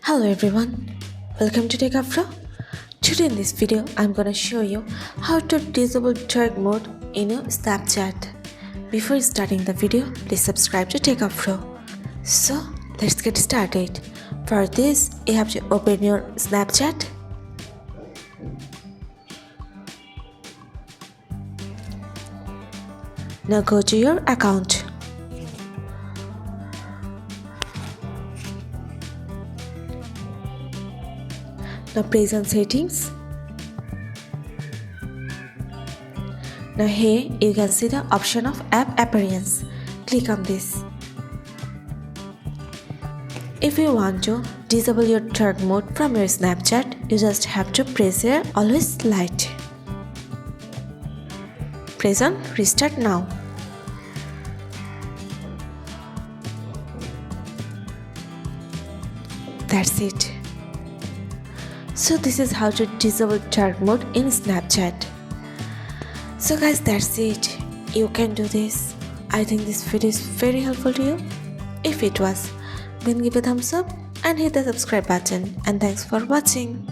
Hello everyone, welcome to Techavro. Today in this video, I'm gonna show you how to disable dark mode in your Snapchat. Before starting the video, please subscribe to Techavro. So let's get started. For this, you have to open your Snapchat. Now go to your account. Now press on settings. Now here you can see the option of app appearance. Click on this. If you want to disable your dark mode from your Snapchat, you just have to press here always light. Press on restart now. That's it. So this is how to disable dark mode in Snapchat. So guys, that's it. You can do this. I think this video is very helpful to you. If it was, then give a thumbs up and hit the subscribe button. And thanks for watching.